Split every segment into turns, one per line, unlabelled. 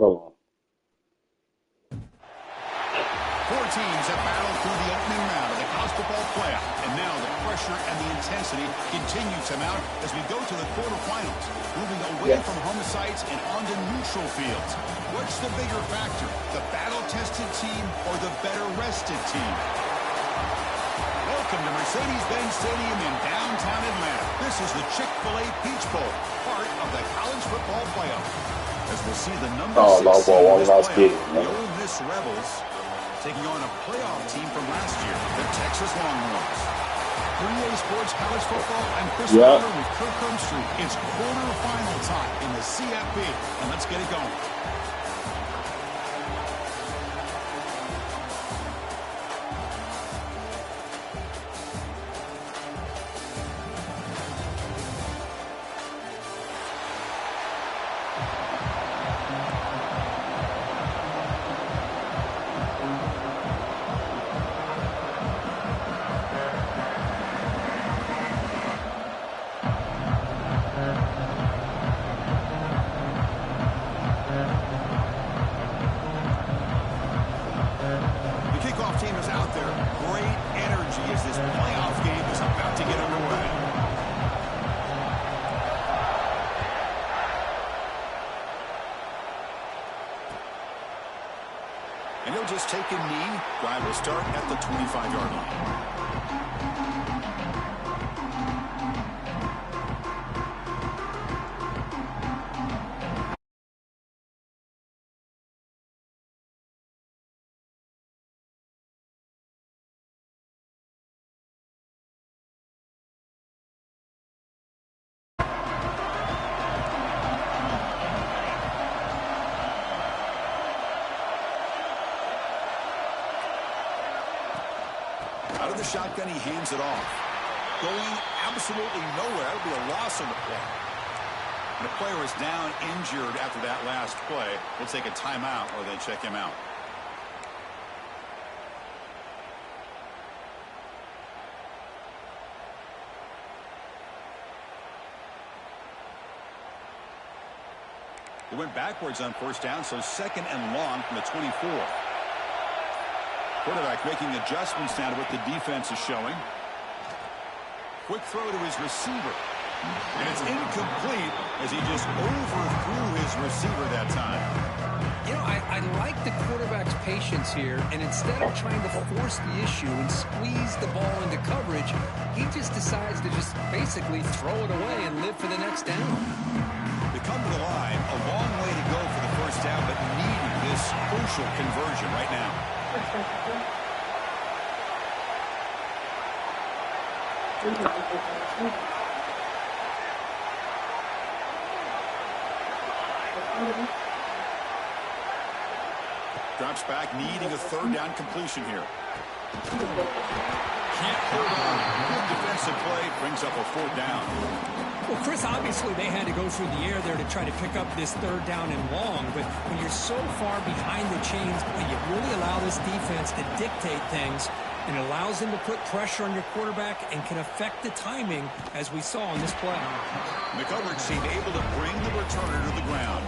Hold on.
Four teams have battled through the opening round of the college football playoff, and now the pressure and the intensity continue to mount as we go to the quarterfinals, moving away from home sites and onto neutral fields. What's the bigger factor, the battle-tested team or the better-rested team? Welcome to Mercedes-Benz Stadium in downtown Atlanta. This is the Chick-fil-A Peach Bowl, part of the college football playoff. As we'll see the number 6 seed in this playoff, the Ole Miss Rebels, taking on a playoff team from last year, the Texas Longhorns. 3A Sports College Football, I'm Chris Miller with Kirk Herbstreit. It's quarterfinal time in the CFP, and let's get it going. And he'll just take a knee. Drive will start at the 25-yard line. Out of the shotgun, he hands it off. Going absolutely nowhere. That would be a loss on the play. And the player is down injured after that last play. We'll take a timeout or they check him out. They went backwards on first down, so second and long from the 24. Quarterback making adjustments now to what the defense is showing. Quick throw to his receiver. And it's incomplete as he just overthrew his receiver that time.
You know, I like the quarterback's patience here, and instead of trying to force the issue and squeeze the ball into coverage, he just decides to just basically throw it away and live for the next down.
They come to the line, a long way to go for the first down, but needing this crucial conversion right now. Drops back, needing a third down completion here. Can't hold on. Good defensive play, brings up a fourth down.
Well, Chris, obviously they had to go through the air there to try to pick up this third down and long, but when you're so far behind the chains, boy, you really allow this defense to dictate things, and it allows them to put pressure on your quarterback and can affect the timing, as we saw on this play.
The coverage team able to bring the returner to the ground.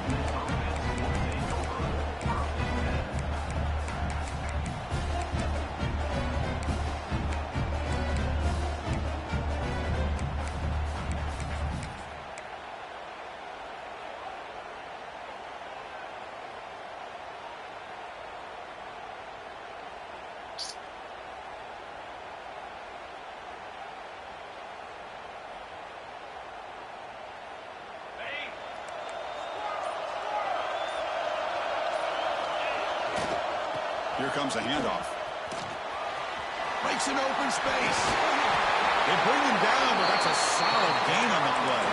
Here comes a handoff. Makes an open space. They bring him down, but that's a solid gain on the play.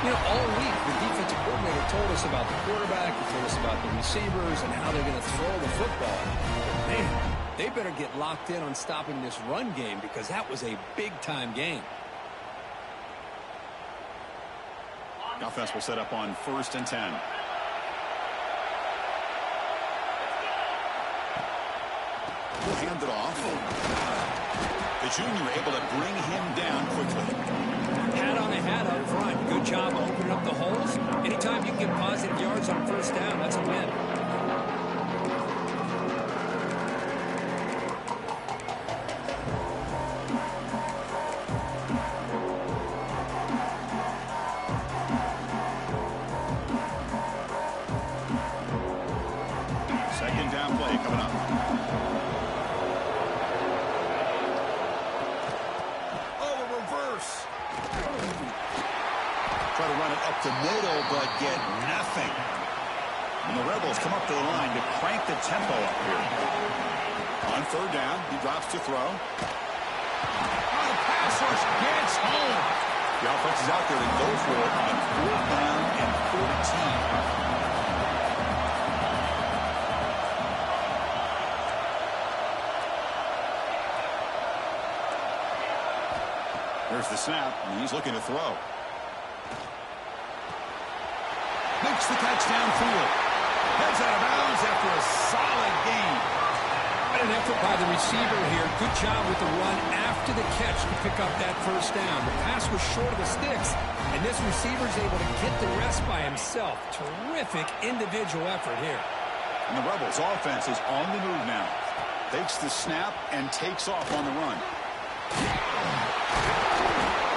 You know, all week, the defensive coordinator told us about the quarterback, he told us about the receivers and how they're going to throw the football. But man, they better get locked in on stopping this run game because that was a big-time game.
The offense will set up on 1st and 10. We'll hand it off. The junior able to bring him down quickly.
hat on the hat up front. Good job opening up the holes. Anytime you can get positive yards on first down, that's a win.
Second down play coming up. Oh, a reverse. Try to run it up the middle, but get nothing. And the Rebels come up to the line to crank the tempo up here. On third down, he drops to throw. Oh, the pass rush gets home. The offense is out there to go for it on fourth down and 14. There's the snap, and he's looking to throw. Makes the catch downfield. Heads out of bounds after a solid gain.
What an effort by the receiver here. Good job with the run after the catch to pick up that first down. The pass was short of the sticks, and this receiver's able to get the rest by himself. Terrific individual effort here.
And the Rebels' offense is on the move now. Takes the snap and takes off on the run.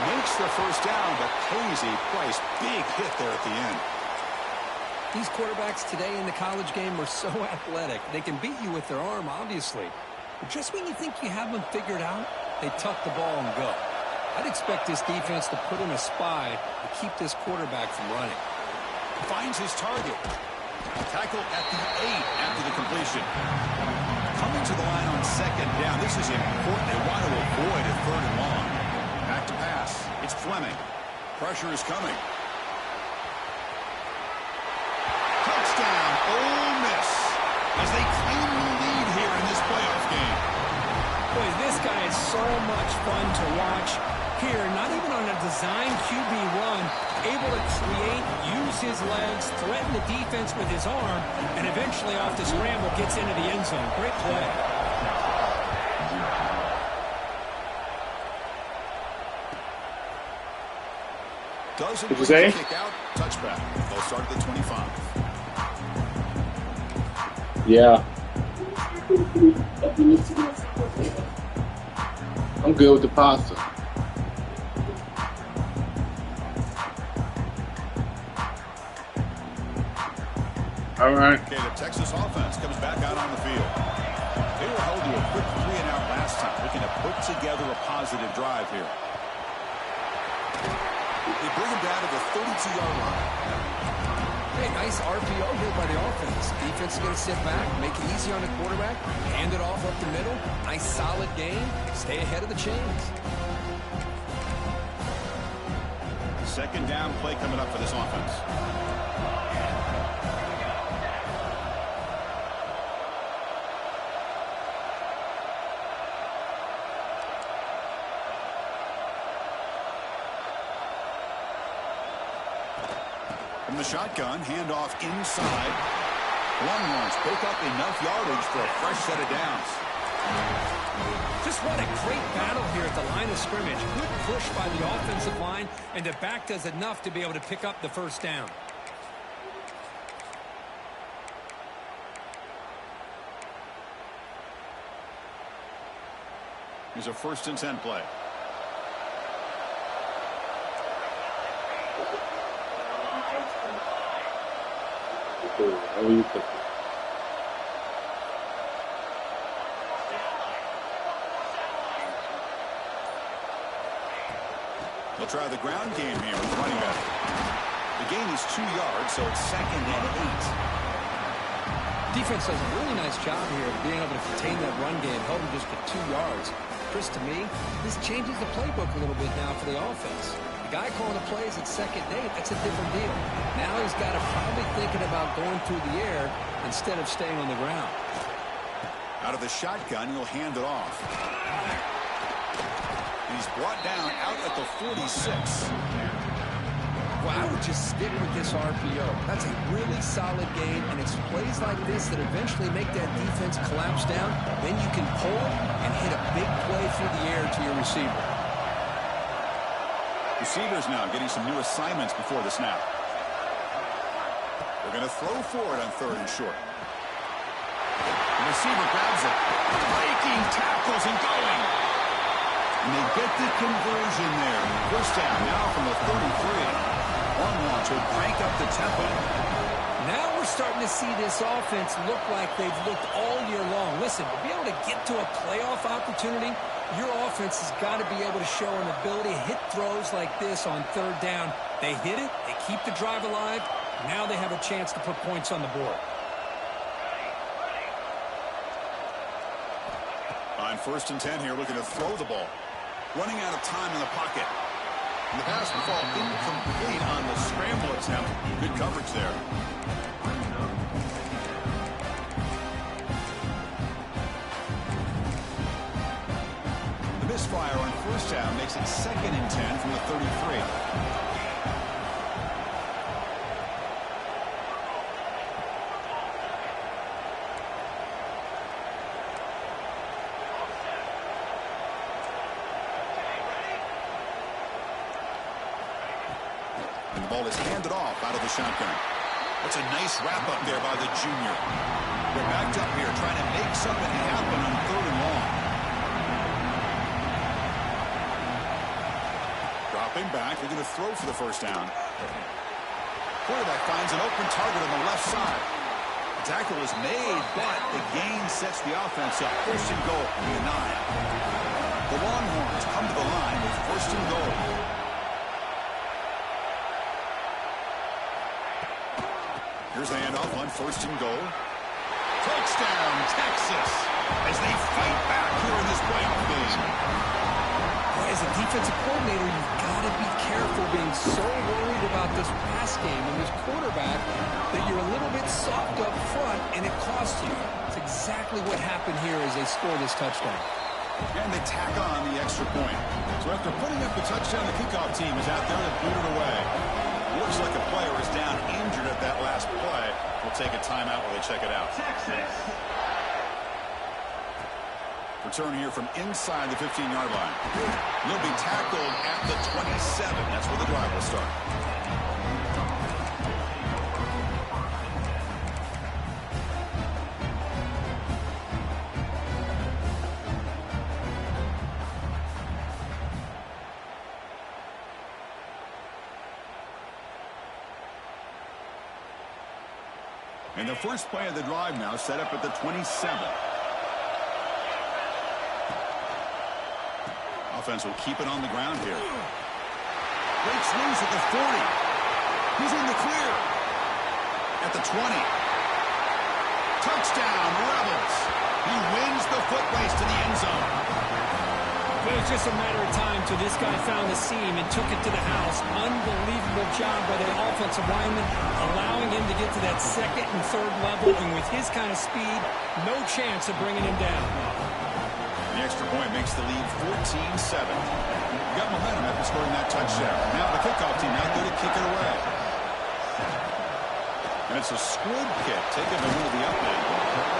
Makes the first down, but pays a price. Big hit there at the end.
These quarterbacks today in the college game are so athletic. They can beat you with their arm, obviously. But just when you think you have them figured out, they tuck the ball and go. I'd expect this defense to put in a spy to keep this quarterback from running.
Finds his target. Tackle at the 8 after the completion. Coming to the line on second down. This is important. They want to avoid a third and long. Back to pass. It's Fleming. Pressure is coming. Touchdown, Ole Miss, as they claim the lead here in this playoff game.
Boy, this guy is so much fun to watch. Here, not even on a design QB run, able to create, use his legs, threaten the defense with his arm, and eventually off the scramble gets into the end zone. Great play.
Doesn't
What'd you say?
kick out. Touchback. They'll start at the 25.
Yeah. I'm good with the pasta. All right.
Okay, the Texas offense comes back out on the field. They were held to a quick 3-and-out last time, looking to put together a positive drive here. They bring him down to the 32-yard line.
Hey, nice RPO here by the offense. Defense is going to sit back, make it easy on the quarterback, hand it off up the middle. Nice solid game. Stay ahead of the chains.
Second down play coming up for this offense. From the shotgun, handoff inside. Longhorns pick up enough yardage for a fresh set of downs.
Just what a great battle here at the line of scrimmage. Good push by the offensive line, and the back does enough to be able to pick up the first down.
Here's a 1st and 10 play.
How are you thinking?
They'll try the ground game here with running back. The gain is 2 yards, so it's 2nd and 8.
Defense does a really nice job here of being able to contain that run game, held him just for 2 yards. Chris, to me, this changes the playbook a little bit now for the offense. The guy calling the plays at 2nd and 8, that's a different deal. Now he's got to probably thinking about going through the air instead of staying on the ground.
Out of the shotgun, he'll hand it off. He's brought down out at the 46.
Well, I would just stick with this RPO. That's a really solid game, and it's plays like this that eventually make that defense collapse down. Then you can pull it and hit a big play through the air to your receiver.
Receivers now getting some new assignments before the snap. They're going to throw for it on 3rd and short. The receiver grabs it. Breaking tackles and going. And they get the conversion there. First down now from the 33. Longhorns will crank up the tempo.
Now we're starting to see this offense look like they've looked all year long. Listen, to be able to get to a playoff opportunity, your offense has got to be able to show an ability to hit throws like this on 3rd down. They hit it. They keep the drive alive. Now they have a chance to put points on the board.
On 1st and 10 here, looking to throw the ball. Running out of time in the pocket. And the pass will fall incomplete on the scramble attempt. Good coverage there. The misfire on 1st down makes it 2nd and 10 from the 33. And the ball is handed off out of the shotgun. That's a nice wrap-up there by the junior. They're backed up here trying to make something happen on 3rd and long. Dropping back. They're going to throw for the 1st down. Quarterback finds an open target on the left side. The tackle is made, but the gain sets the offense up. 1st and goal from the 9. The Longhorns come to the line with 1st and goal. Here's the handoff on 1st and goal. Touchdown, Texas, as they fight back here in this playoff game.
As a defensive coordinator, you've got to be careful being so worried about this pass game and this quarterback that you're a little bit soft up front, and it costs you. It's exactly what happened here as they score this touchdown.
And they tack on the extra point. So after putting up the touchdown, the kickoff team is out there to boot it away. Looks like a player is down injured at that last play. We'll take a timeout while they check it out. Return here from inside the 15-yard line. He'll be tackled at the 27. That's where the drive will start. And the first play of the drive now set up at the 27. Offense will keep it on the ground here. Breaks loose at the 40. He's in the clear. At the 20. Touchdown, Rebels. He wins the foot race to the end zone.
It was just a matter of time till this guy found the seam and took it to the house. Unbelievable job by the offensive lineman, allowing him to get to that 2nd and 3rd level. And with his kind of speed, no chance of bringing him down.
The extra point makes the lead 14-7. Got momentum after scoring that touchdown. Now the kickoff team out there to kick it away. And it's a squib kick taken to one of the up end.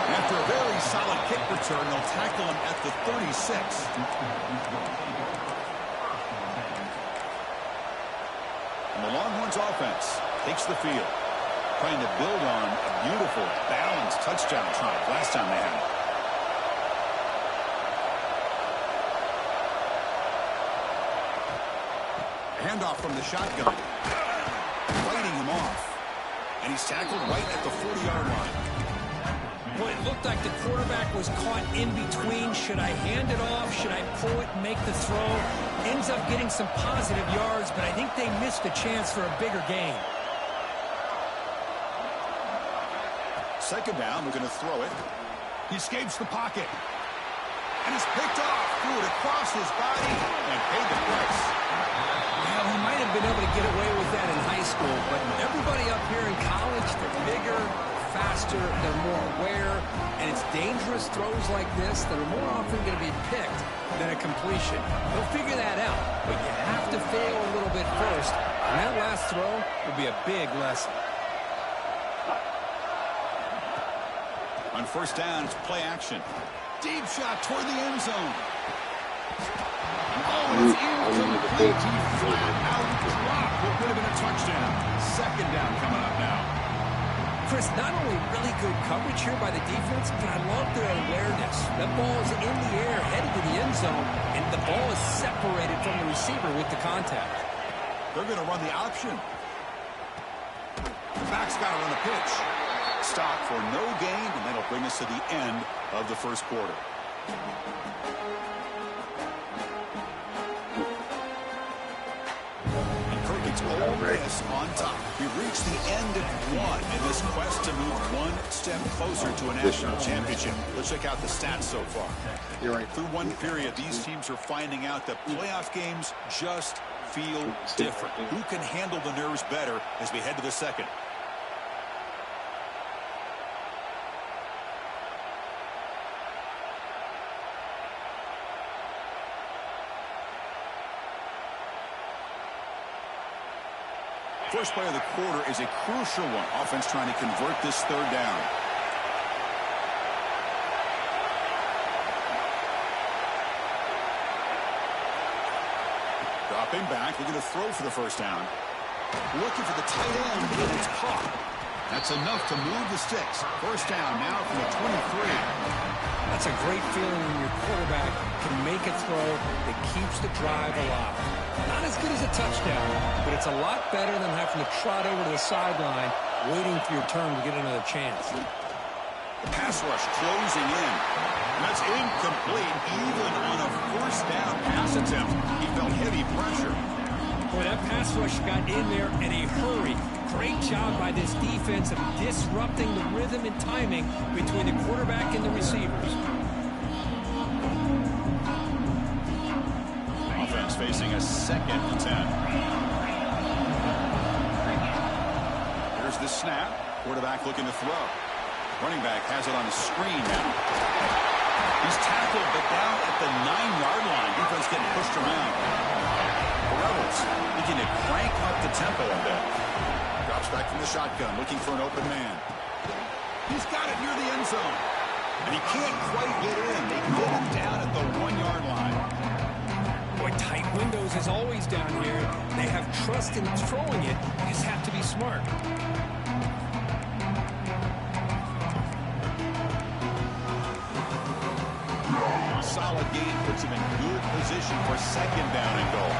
After a very solid kick return, they'll tackle him at the 36. And the Longhorns offense takes the field, trying to build on a beautiful, balanced touchdown drive last time they had it. Handoff from the shotgun. Fighting him off. And he's tackled right at the 40-yard line.
Well, it looked like the quarterback was caught in between. Should I hand it off? Should I pull it and make the throw? Ends up getting some positive yards, but I think they missed a chance for a bigger gain.
2nd down, we're going to throw it. He escapes the pocket. And is picked off. Threw it across his body and paid the price.
Well, he might have been able to get away with that in high school, but everybody up here in college, they're bigger, faster, they're more aware, and it's dangerous throws like this that are more often going to be picked than a completion. They'll figure that out, but you have to fail a little bit first, and that last throw will be a big lesson.
On 1st down, it's play action. Deep shot toward the end zone. Oh, it's incomplete. complete. He flat out dropped what would have been a touchdown. Second down coming up now.
Chris, not only really good coverage here by the defense, but I love their awareness. That ball is in the air, headed to the end zone, and the ball is separated from the receiver with the contact.
They're going to run the option. The back's got to run a pitch. Stop for no gain, and that'll bring us to the end of the first quarter. Ole Miss on top. We've reached the end of one in this quest to move one step closer to a national championship. Let's check out the stats so far.
You're right.
Through one period, these teams are finding out that playoff games just feel different. Who can handle the nerves better as we head to the second? First play of the quarter is a crucial one. Offense trying to convert this third down. Dropping back, looking to throw for the first down. Looking for the tight end, and it's caught. That's enough to move the sticks. First down now from the 23.
That's a great feeling when your quarterback can make a throw that keeps the drive alive. Not as good as a touchdown, but it's a lot better than having to trot over to the sideline, waiting for your turn to get another chance.
The pass rush closing in. That's incomplete, even on a first down pass attempt. He felt heavy pressure.
Boy, that pass rush got in there in a hurry. Great job by this defense of disrupting the rhythm and timing between the quarterback and the receivers.
Offense facing a 2nd and 10. Here's the snap. Quarterback looking to throw. Running back has it on the screen now. He's tackled, but down at the 9-yard line. Defense getting pushed around. The Rebels looking to crank up the tempo a bit. Drops back from the shotgun, looking for an open man. He's got it near the end zone. And he can't quite get in. They get him down at the 1-yard line.
Boy, tight windows as always down here. They have trust in throwing it. You just have to be smart.
Solid gain puts him in good position for 2nd down and goal.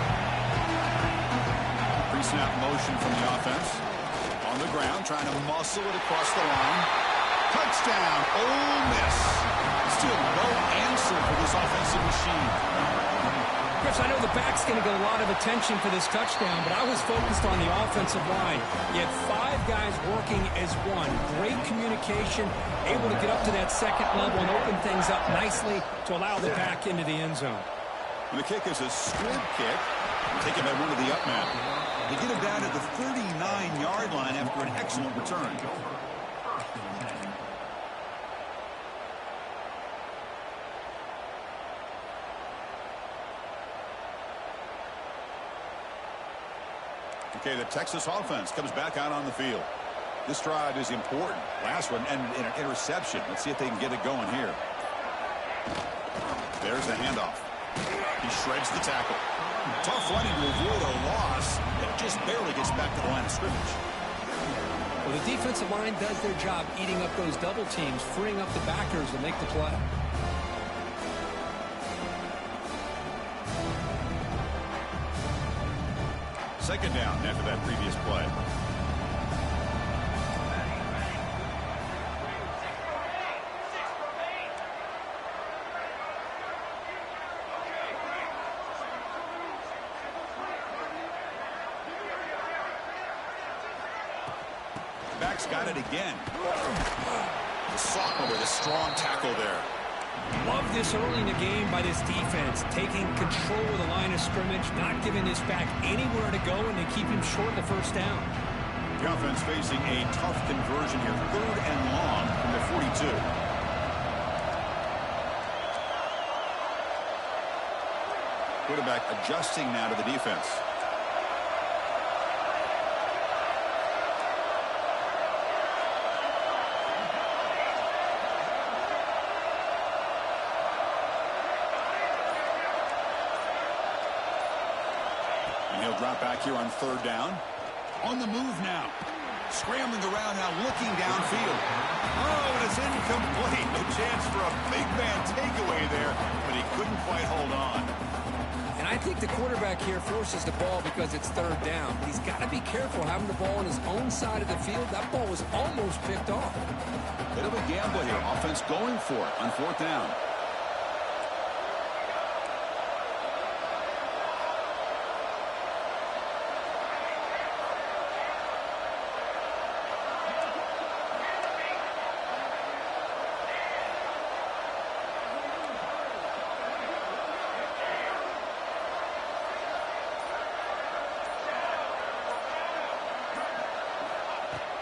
Pre-snap motion from the offense. On the ground, trying to muscle it across the line. Touchdown, Ole Miss. Still no answer for this offensive machine.
Chris, I know the back's going to get a lot of attention for this touchdown, but I was focused on the offensive line. You had 5 guys working as one. Great communication, able to get up to that second level and open things up nicely to allow the back into the end zone.
And the kick is a squib kick, taken by one of the up men. They get him down to the 39-yard line after an excellent return. Okay, the Texas offense comes back out on the field. This drive is important. Last one ended in an interception. Let's see if they can get it going here. There's the handoff. He shreds the tackle. Tough running to avoid a loss. It just barely gets back to the line of scrimmage.
Well, the defensive line does their job eating up those double teams, freeing up the backers to make the play.
Second down after that previous play. Back's got it again. The sophomore with a strong tackle there.
Love this early in the game by this defense, taking control of the line of scrimmage, not giving this back anywhere to go, and they keep him short of the first down.
The offense facing a tough conversion here, 3rd and long from the 42. Quarterback adjusting now to the defense. And he'll drop back here on third down. On the move now. Scrambling around now, looking downfield. Oh, and it's incomplete. A chance for a big man takeaway there, but he couldn't quite hold on.
And I think the quarterback here forces the ball because it's third down. But he's got to be careful having the ball on his own side of the field. That ball was almost picked off.
Bit of a gamble here. Offense going for it on fourth down.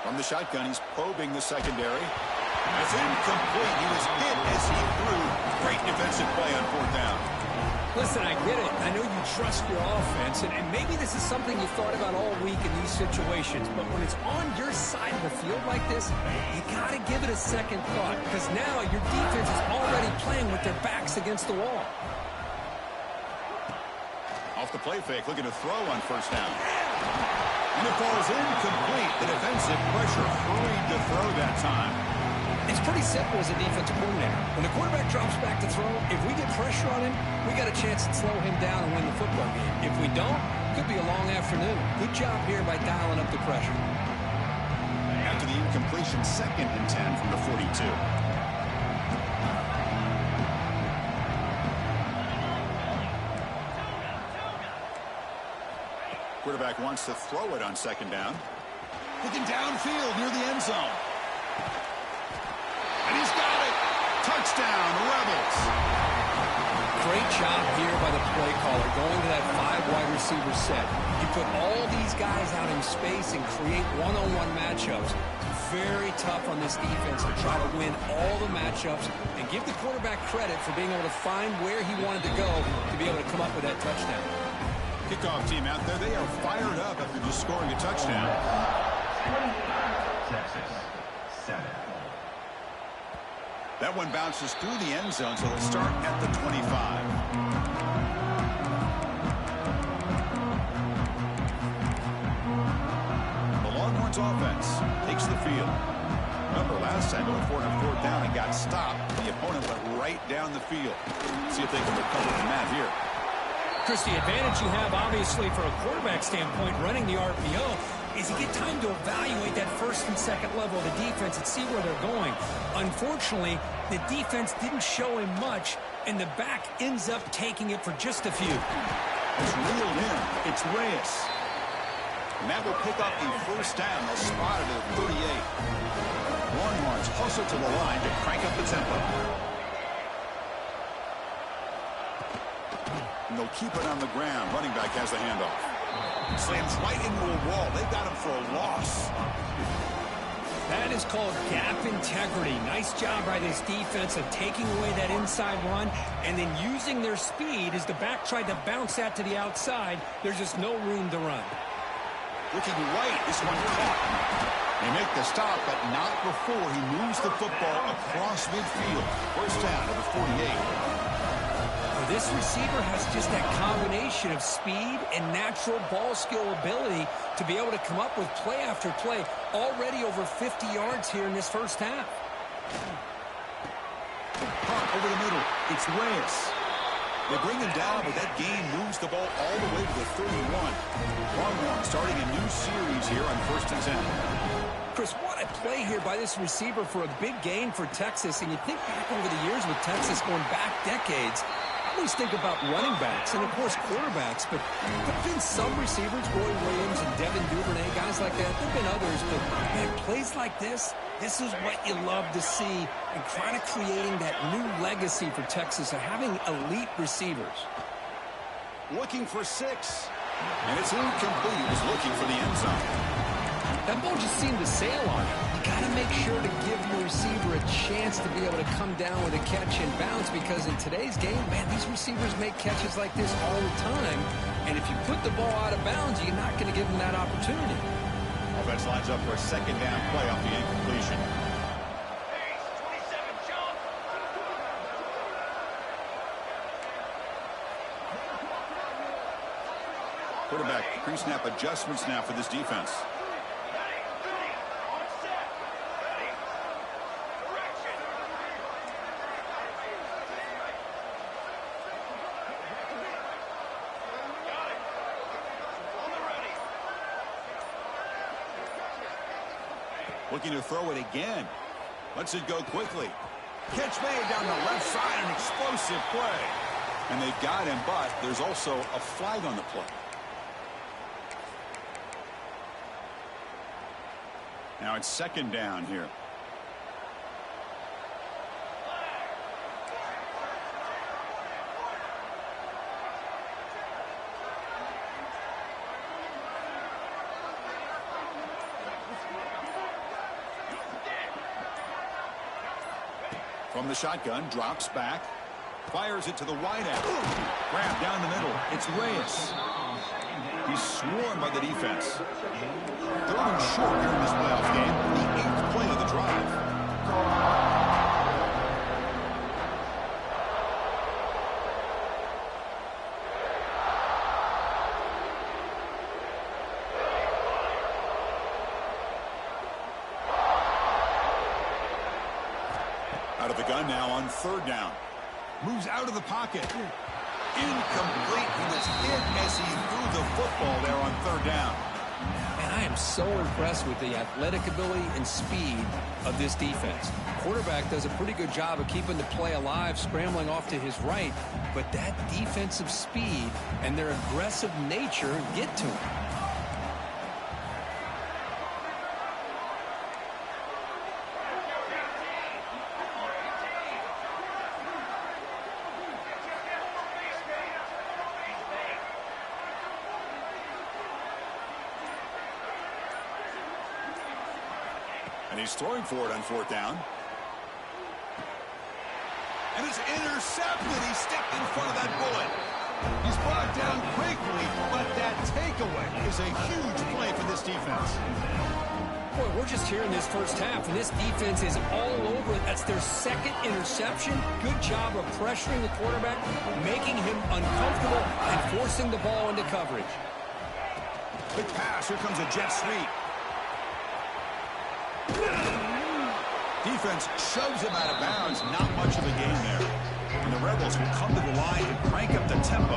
From the shotgun, he's probing the secondary. It's incomplete. He was hit as he threw. Great defensive play on fourth down.
Listen, I get it. I know you trust your offense, and maybe this is something you thought about all week in these situations, but when it's on your side of the field like this, you got to give it a second thought, because now your defense is already playing with their backs against the wall.
Off the play fake, looking to throw on first down. And it falls incomplete. The defensive pressure hurried to throw that time.
It's pretty simple as a defensive coordinator. When the quarterback drops back to throw, if we get pressure on him, we got a chance to slow him down and win the football game. If we don't, it could be a long afternoon. Good job here by dialing up the pressure.
After the incompletion, 2nd and 10 from the 42. Quarterback wants to throw it on second down. Looking downfield near the end zone. And he's got it. Touchdown, Rebels.
Great job here by the play caller going to that 5 wide receiver set. You put all these guys out in space and create one-on-one matchups. It's very tough on this defense to try to win all the matchups and give the quarterback credit for being able to find where he wanted to go to be able to come up with that touchdown.
Kickoff team out there, they are fired up after just scoring a touchdown.
Texas, 7.
That one bounces through the end zone, so they'll start at the 25. The Longhorns offense takes the field. Remember last time going for it on fourth down and got stopped. The opponent went right down the field. See if they can recover from that here.
Chris, the advantage you have, obviously, for a quarterback standpoint, running the RPO, is you get time to evaluate that first and second level of the defense and see where they're going. Unfortunately, the defense didn't show him much, and the back ends up taking it for just a few.
It's reeled in. It's Reyes. And that will pick up the first down. They'll spot it at 38. Longhorns hustle to the line to crank up the tempo. And they'll keep it on the ground. Running back has the handoff. Slams right into a wall. They've got him for a loss.
That is called gap integrity. Nice job by this defense of taking away that inside run and then using their speed as the back tried to bounce that to the outside. There's just no room to run.
Looking right. This one caught. They make the stop, but not before he moves the football across midfield. First down to the 48.
This receiver has just that combination of speed and natural ball skill ability to be able to come up with play after play. Already over 50 yards here in this first half.
Pop over the middle. It's Reyes. They bring him down, but that gain moves the ball all the way to the 31. Longhorn starting a new series here on 1st and 10.
Chris, what a play here by this receiver for a big gain for Texas. And you think back over the years with Texas going back decades, I always think about running backs and, of course, quarterbacks, but there have been some receivers, Roy Williams and Devin Duvernay, guys like that. There have been others, but, man, plays like this is what you love to see and kind of creating that new legacy for Texas of having elite receivers.
Looking for 6. And it's incomplete. He was looking for the end zone.
That ball just seemed to sail on him. You got to make sure to give your receiver a chance to be able to come down with a catch and bounce, because in today's game, man, these receivers make catches like this all the time. And if you put the ball out of bounds, you're not going to give them that opportunity.
Offense lines up for a second down play off the incompletion. Quarterback pre-snap adjustments now for this defense. Looking to throw it again. Lets it go quickly. Catch made down the left side, an explosive play. And they've got him, but there's also a flag on the play. Now it's second down here. From the shotgun, drops back, fires it to the wide end. Grab down the middle. It's Reyes. He's swarmed by the defense. Third and short here in this playoff game. The 8th play of the drive. Out of the gun now on third down. Moves out of the pocket. Incomplete. He was hit as he threw the football there on third down.
And I am so impressed with the athletic ability and speed of this defense. Quarterback does a pretty good job of keeping the play alive, scrambling off to his right, but that defensive speed and their aggressive nature get to him.
And he's throwing for it on fourth down. And it's intercepted. He stepped in front of that bullet. He's brought down quickly, but that takeaway is a huge play for this defense.
Boy, we're just here in this first half, and this defense is all over it. That's their second interception. Good job of pressuring the quarterback, making him uncomfortable, and forcing the ball into coverage.
Quick pass. Here comes a jet sweep. Defense shoves him out of bounds. Not much of a gain there. And the Rebels will come to the line and crank up the tempo.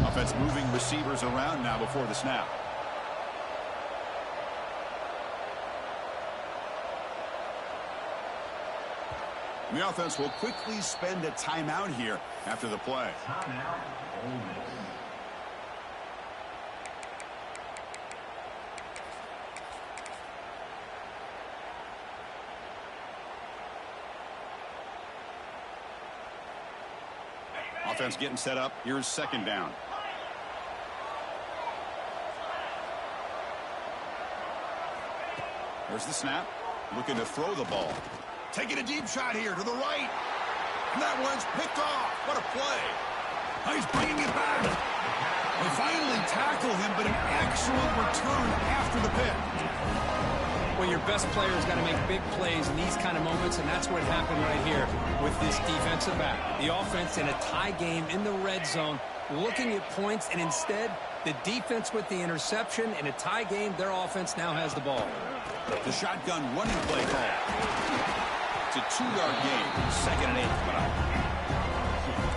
Offense moving receivers around now before the snap. And the offense will quickly spend a timeout here after the play. Offense getting set up. Here's second down. There's the snap. Looking to throw the ball. Taking a deep shot here to the right. And that one's picked off. What a play. Oh, he's bringing it back. They finally tackle him, but an excellent return after the pick.
Well, your best player's got to make big plays in these kind of moments, and that's what happened right here with this defensive back. The offense in a tie game in the red zone, looking at points, and instead, the defense with the interception. In a tie game, their offense now has the ball.
The shotgun running play call. It's a 2-yard gain. 2nd and 8 coming up.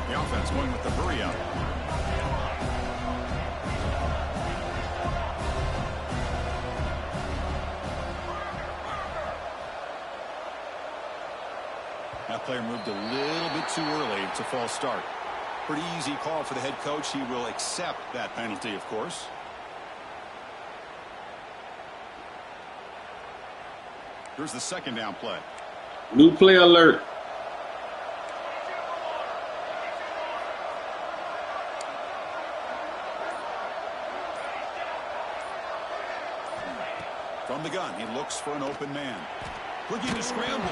The offense going with the hurry up. That player moved a little bit too early. It's a false start. Pretty easy call for the head coach. He will accept that penalty, of course. Here's the second down play.
New play alert.
From the gun, he looks for an open man. Looking to scramble.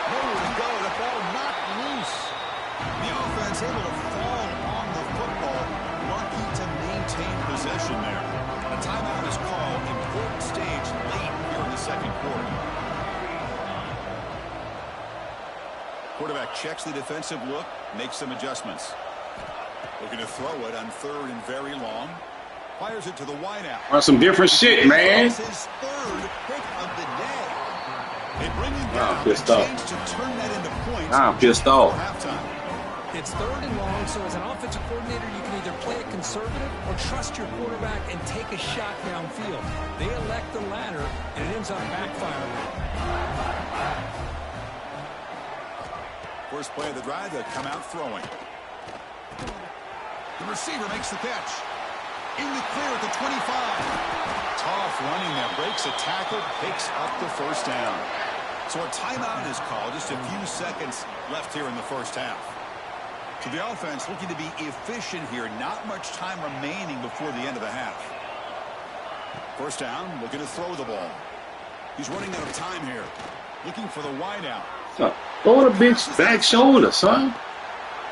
Nowhere to go. The ball knocked loose. The offense able to fall on the football. Lucky to maintain possession there. A timeout is called. Important stage late here in the second quarter. Quarterback checks the defensive look, makes some adjustments. Looking to throw it on 3rd and very long. Fires it to the wideout.
On some different shit, man.
His 3rd pick of the day. They bring him down.
I'm pissed off.
To turn that into points.
I'm pissed off.
It's 3rd and long, so as an offensive coordinator, you can either play it conservative or trust your quarterback and take a shot downfield. They elect the latter, and it ends up backfiring.
First play of the drive, they'll come out throwing. The receiver makes the catch. In the clear at the 25. Tough running that breaks a tackle, picks up the first down. So a timeout is called. Just a few seconds left here in the first half. So the offense looking to be efficient here. Not much time remaining before the end of the half. First down, looking to throw the ball. He's running out of time here. Looking for the wideout.
Throw the bitch back shoulder, son.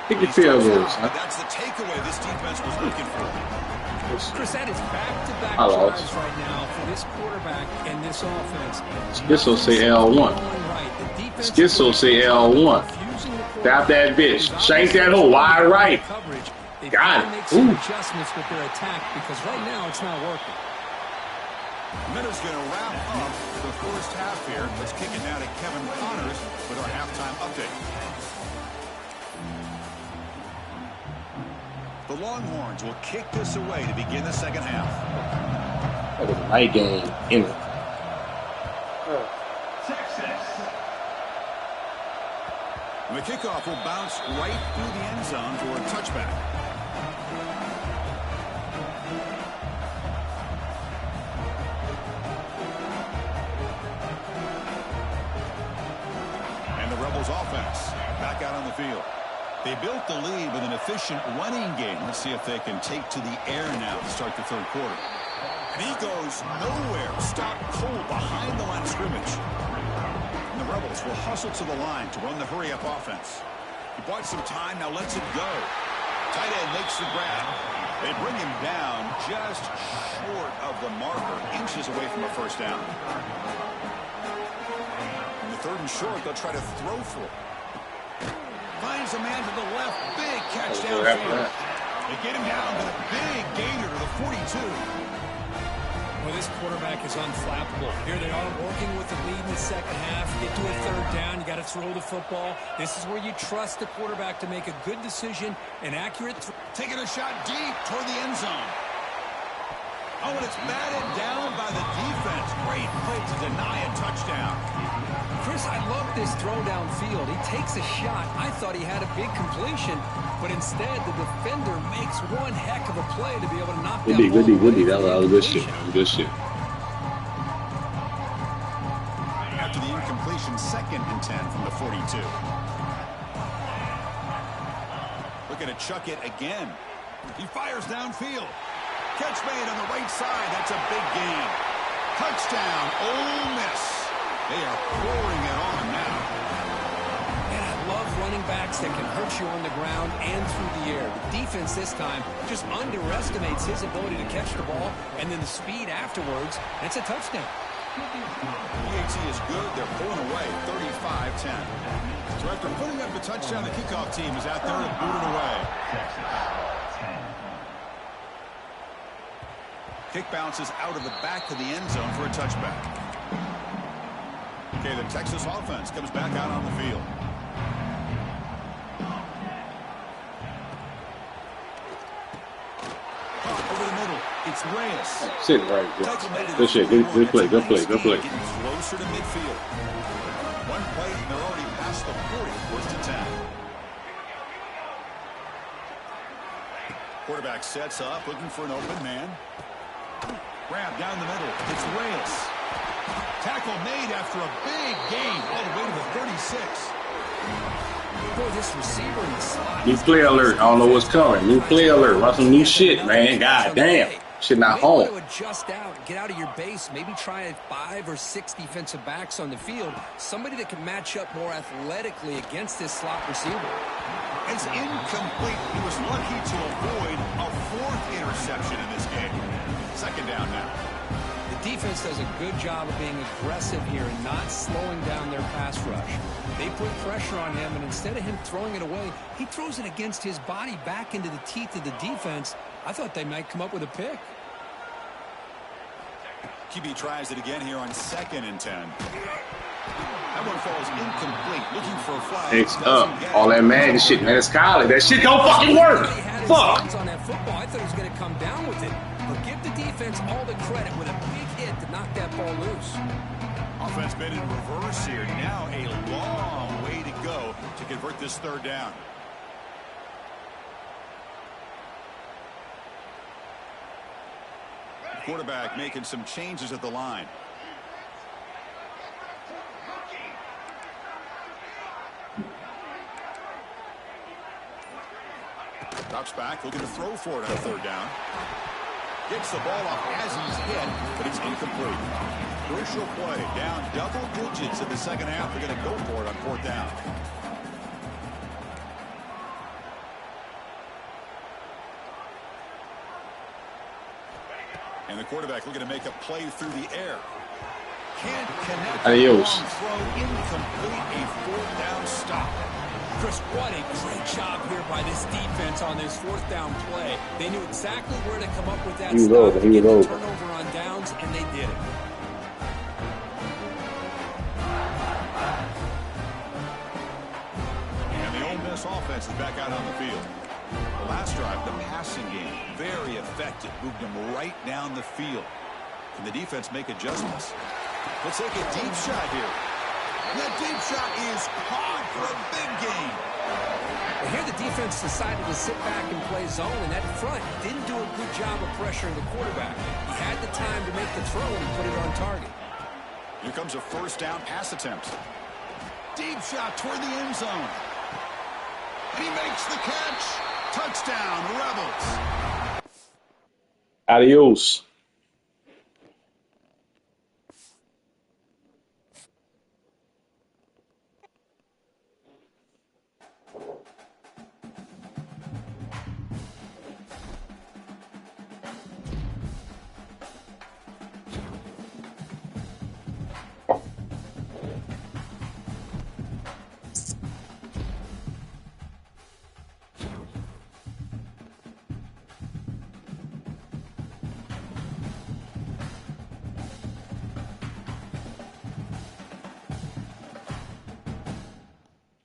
Kick your field goal, son.
That's the takeaway this defense was looking for.
Chris, that is back-to-back drives right now for this quarterback and this offense.
Schisso say L1. Schisso say L1. Tap that bitch. Shank that hole wide right. Got it. Ooh.
Adjustments with their attack because right now it's not working.
Minutes going to wrap up the first half here. Let's kick it now to Kevin Connors with our halftime update. The Longhorns will kick this away to begin the second half.
That was a night game in it.
The kickoff will bounce right through the end zone for a touchback. And the Rebels offense back out on the field. They built the lead with an efficient running game. Let's see if they can take to the air now to start the third quarter. And he goes nowhere. Stop cold behind the line of scrimmage. And the Rebels will hustle to the line to run the hurry-up offense. He bought some time, now lets it go. Tight end makes the grab. They bring him down just short of the marker, inches away from a first down. In the 3rd and short, they'll try to throw for it. Finds a man to the left. Big catch downfield. They get him down with a big gainer to the 42.
Well, this quarterback is unflappable. Here they are working with the lead in the second half. Get to a 3rd down. You got to throw the football. This is where you trust the quarterback to make a good decision, an accurate throw.
Taking a shot deep toward the end zone. Oh, and it's batted down by the defense. Great play to deny a touchdown.
Chris, I love this throw downfield. He takes a shot. I thought he had a big completion, but instead the defender makes one heck of a play to be able to knock that ball.
Good. That was good shit. Good shit.
After the incompletion, 2nd and 10 from the 42. Looking to chuck it again. He fires downfield. Catch made on the right side. That's a big gain. Touchdown, Ole Miss. They are pouring it on now.
And I love running backs that can hurt you on the ground and through the air. The defense this time just underestimates his ability to catch the ball, and then the speed afterwards. That's a touchdown.
PAT is good. They're pulling away 35-10. So after putting up the touchdown, the kickoff team is out there to boot it away. Kick bounces out of the back of the end zone for a touchback. Okay, the Texas offense comes back out on the field. Over the middle, it's Reyes.
Sitting right there. Good shit. Good play. Good play. Good play.
Getting closer to midfield. One play, and they're already past the 40, first and 10. Quarterback sets up, looking for an open man. Grab down the middle. It's Reyes. Tackle made after a big gain all the way to the 36.
Boy, this receiver in the slot.
New play alert. I don't know what's coming. New play alert. Want some new shit, man. God damn. Shit not home.
To adjust out, get out of your base, maybe try 5 or 6 defensive backs on the field. Somebody that can match up more athletically against this slot receiver.
It's incomplete. He was lucky to avoid a 4th interception in this game. Second down now.
The defense does a good job of being aggressive here and not slowing down their pass rush. They put pressure on him, and instead of him throwing it away, he throws it against his body back into the teeth of the defense. I thought they might come up with a pick.
QB tries it again here on 2nd and 10. That one falls incomplete. Looking for a flag.
Next up, all that Madden shit, man. It's college. That shit don't fucking work. Fuck.
On that football, I thought he was going to come down with it. But give the defense all the credit with a big hit to knock that ball loose.
Offense been in reverse here. Now a long way to go to convert this 3rd down. Quarterback making some changes at the line. Drops back, looking to throw for it on 3rd down. Gets the ball off as he's hit, but it's incomplete. Crucial play, down double digits in the 2nd half. They're going to go for it on 4th down. And the quarterback looking to make a play through the air. Can't connect.
Adios.
Throw incomplete, a 4th down stop.
Chris, what a great job here by this defense on this 4th down play. They knew exactly where to come up with that stop to get the turnover on downs, and they did it.
And the Ole Miss offense is back out on the field. The last drive, the passing game, very effective. Moved them right down the field. Can the defense make adjustments? Let's take a deep shot here. And that deep shot is caught for a big gain.
Well, here the defense decided to sit back and play zone, and that front didn't do a good job of pressuring the quarterback. He had the time to make the throw, and he put it on target.
Here comes a 1st down pass attempt. Deep shot toward the end zone. And he makes the catch. Touchdown, Rebels.
Adios.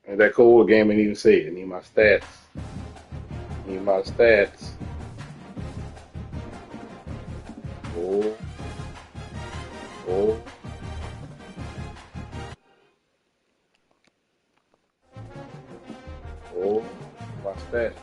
Ain't that cool? The game ain't even say it. I need my stats. Need my stats. Oh. Oh. Oh. My stats.